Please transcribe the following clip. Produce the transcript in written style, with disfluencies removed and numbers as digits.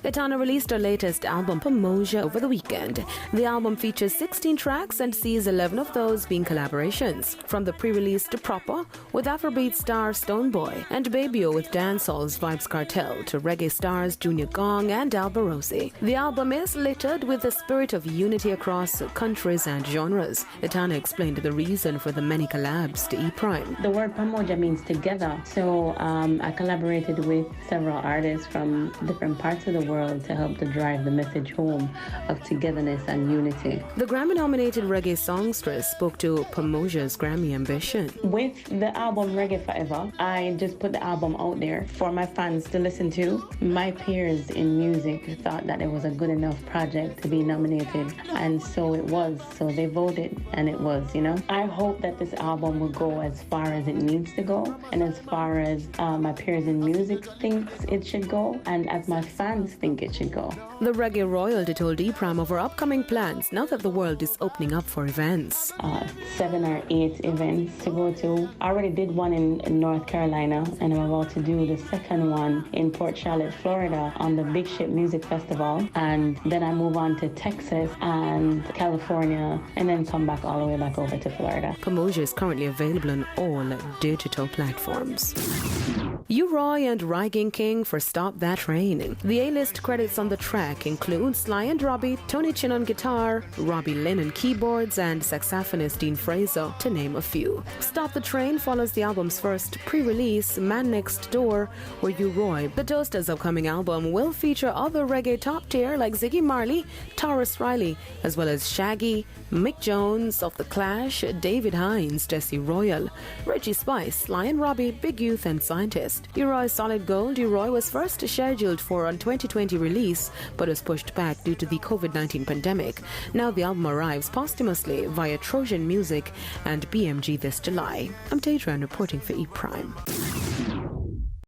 Etana released her latest album, Pamoja, over the weekend. The album features 16 tracks and sees 11 of those being collaborations. From the pre-release to Proper with Afrobeat star Stoneboy and Babyo with Dancehall's Vibes Cartel to reggae stars Junior Gong and Albarosi. The album is littered with the spirit of unity across countries and genres. Etana explained the reason for the many collabs to E-Prime. The word Pamoja means together, so I collaborated with several artists from different parts of the world to help to drive the message home of togetherness and unity. The Grammy-nominated reggae songstress spoke to Pamoja's Grammy ambition. With the album Reggae Forever, I just put the album out there for my fans to listen to. My peers in music thought that it was a good enough project to be nominated, and so it was. So they voted, and it was, I hope that this album will go as far as it needs to go, and as far as my peers in music thinks it should go, and as my fans think it should go. The reggae royalty told E-Prime of her upcoming plans now that the world is opening up for events. 7 or 8 events to go to. I already did one in North Carolina, and I'm about to do the second one in Port Charlotte, Florida on the Big Ship Music Festival, and then I move on to Texas and California, and then come back all the way back over to Florida. Pamoja is currently available on all digital platforms. U-Roy and Reggae King for Stop That Rain. The A-list credits on the track include Sly and Robbie, Tony Chin on guitar, Robbie Lynn on keyboards, and saxophonist Dean Fraser, to name a few. Stop the Train follows the album's first pre-release, Man Next Door, where U-Roy, the Toasters' upcoming album, will feature other reggae top tier like Ziggy Marley, Taurus Riley, as well as Shaggy, Mick Jones of The Clash, David Hines, Jesse Royal, Reggie Spice, Sly and Robbie, Big Youth, and Scientist. U-Roy's Solid Gold. U-Roy was first scheduled for a 2020 release, but was pushed back due to the COVID-19 pandemic. Now the album arrives posthumously via Trojan Music and BMG this July. I'm Tadran reporting for E-Prime.